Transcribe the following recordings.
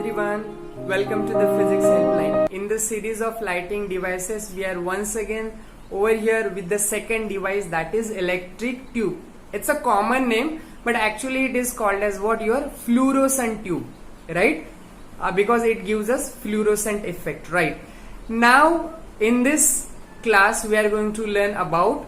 everyone, welcome to the Physics Helpline. In the series of lighting devices, we are once again over here with the second device, that is electric tube. It's a common name, but actually it is called as what? Your fluorescent tube, right? Because it gives us fluorescent effect, right? Now in this class we are going to learn about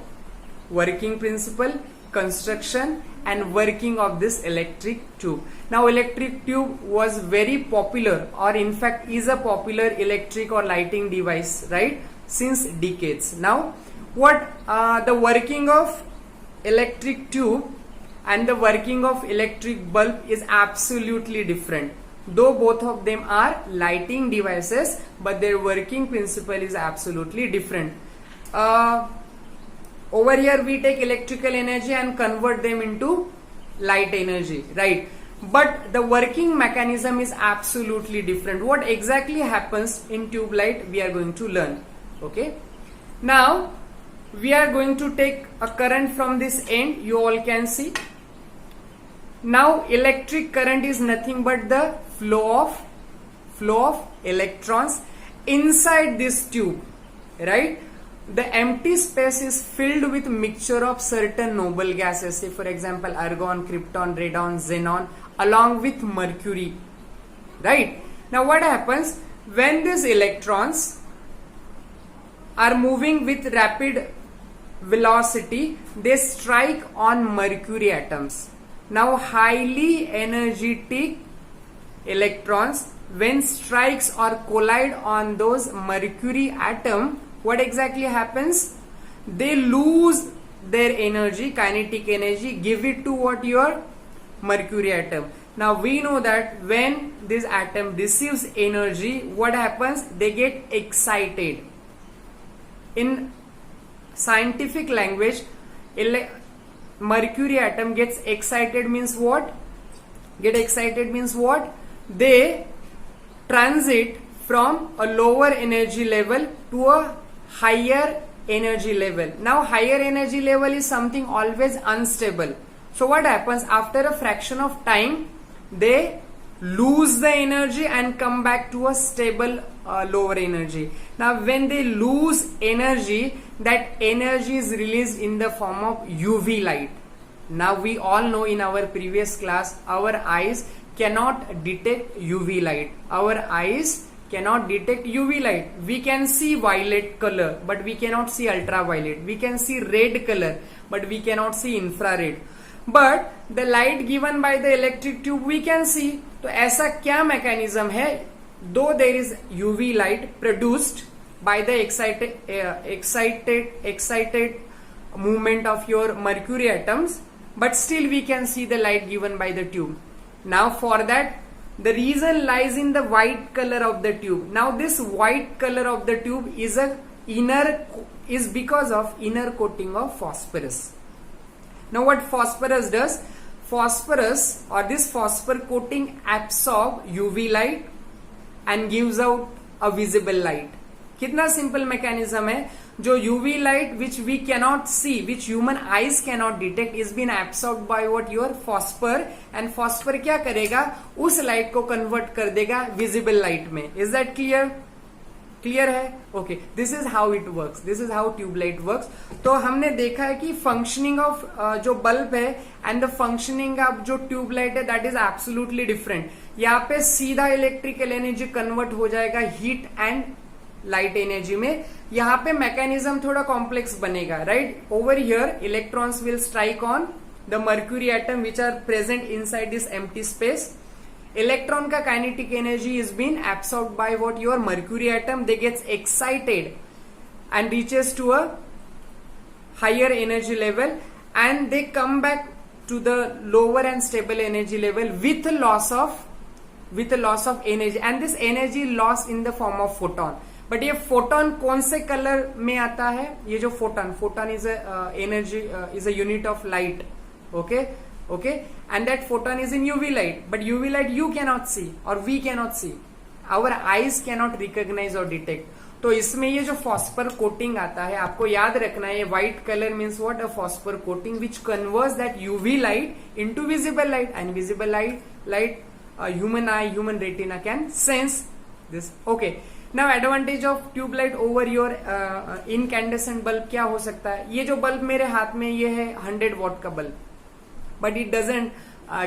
working principle, construction and working of this electric tube. Now electric tube was very popular, or in fact is a popular electric or lighting device, right, since decades. Now what the working of electric tube and the working of electric bulb is absolutely different. Though both of them are lighting devices, but their working principle is absolutely different. Over here we take electrical energy and convert them into light energy, right? But the working mechanism is absolutely different. What exactly happens in tube light we are going to learn. Okay, now we are going to take a current from this end, you all can see. Now electric current is nothing but the flow of electrons inside this tube, right? The empty space is filled with mixture of certain noble gases, say for example argon, krypton, radon, xenon, along with mercury, right? Now what happens when these electrons are moving with rapid velocity? They strike on mercury atoms. Now highly energetic electrons, when strikes or collide on those mercury atom, what exactly happens? They lose their energy, kinetic energy, give it to what? Your mercury atom. Now we know that when this atom receives energy, what happens? They get excited. In scientific language, mercury atom gets excited means what? Get excited means what? They transit from a lower energy level to a higher energy level. Now higher energy level is something always unstable. So what happens? After a fraction of time, they lose the energy and come back to a stable lower energy. Now when they lose energy, that energy is released in the form of UV light. Now we all know in our previous class, our eyes cannot detect UV light. Our eyes cannot detect UV light. We can see violet color, but we cannot see ultraviolet. We can see red color, but we cannot see infrared. But the light given by the electric tube we can see. तो ऐसा क्या mechanism है? Though there is UV light produced by the excited movement of your mercury atoms, but still we can see the light given by the tube. Now for that, the reason lies in the white color of the tube. Now this white color of the tube is because of inner coating of phosphorus. Now what phosphorus does? Phosphorus or this phosphor coating absorb UV light and gives out a visible light. कितना simple mechanism है? जो UV light which we cannot see, which human eyes cannot detect, is been absorbed by what? Your phosphor, and phosphor क्या करेगा? उस light को convert कर देगा visible light में. Is that clear? क्लियर है? Okay, this is how it works, this is how tubelight works. तो हमने देखा है कि फंक्शनिंग ऑफ जो बल्ब है एंड द फंक्शनिंग ऑफ जो ट्यूबलाइट है, दैट इज एब्सोल्युटली डिफरेंट. यहाँ पे सीधा इलेक्ट्रिकल एनर्जी कन्वर्ट हो जाएगा हीट एंड लाइट एनर्जी में. यहाँ पे मैकेनिज्म थोड़ा कॉम्प्लेक्स बनेगा, right? Over here electrons will strike on the mercury atom which are present inside this empty space. Electron का kinetic energy is being absorbed by what? Your mercury atom. They gets excited and reaches to a higher energy level, and they come back to the lower and stable energy level with a loss of energy, and this energy lost in the form of photon. But ये photon कौन से colour में आता है? ये जो photon is a energy, is a unit of light. Okay, and that photon is in UV light, but UV light you cannot see or we cannot see, our eyes cannot recognize or detect. तो इसमें ये जो phosphor coating आता है, आपको याद रखना है, white color means what? A phosphor coating which converts that UV light into visible light, and visible light human eye, human retina can sense this. Okay. Now advantage of tube light over your incandescent bulb क्या हो सकता है? ये जो bulb मेरे हाथ में ये है 100 वॉट का bulb, but it doesn't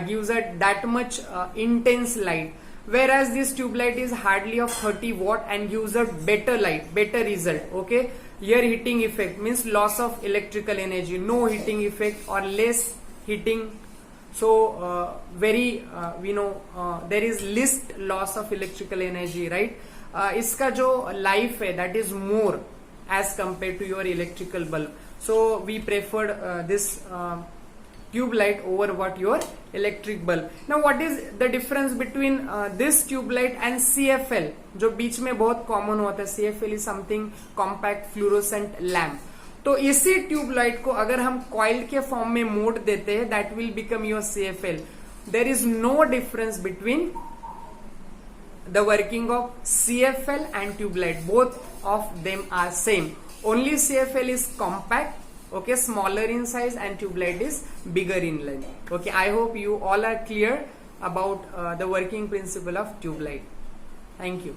gives a that much intense light, whereas this tube light is hardly of 30 watt and gives a better light, better result. Okay, here heating effect means loss of electrical energy, no heating effect or less heating. So we know there is least loss of electrical energy, right? इसका जो life है that is more as compared to your electrical bulb. So we preferred this tube light over what your electric bulb. Now what is the difference between this tube light and CFL जो बीच में बहुत common होता है? CFL is something compact fluorescent lamp. तो इसी tube light को अगर हम कॉइल्ड के फॉर्म में मोड देते हैं, that will become your CFL. There is no difference between the working of CFL and tube light. Both of them are same. Only CFL is compact, okay, smaller in size, and tube light is bigger in length. Okay, I hope you all are clear about the working principle of tube light. Thank you.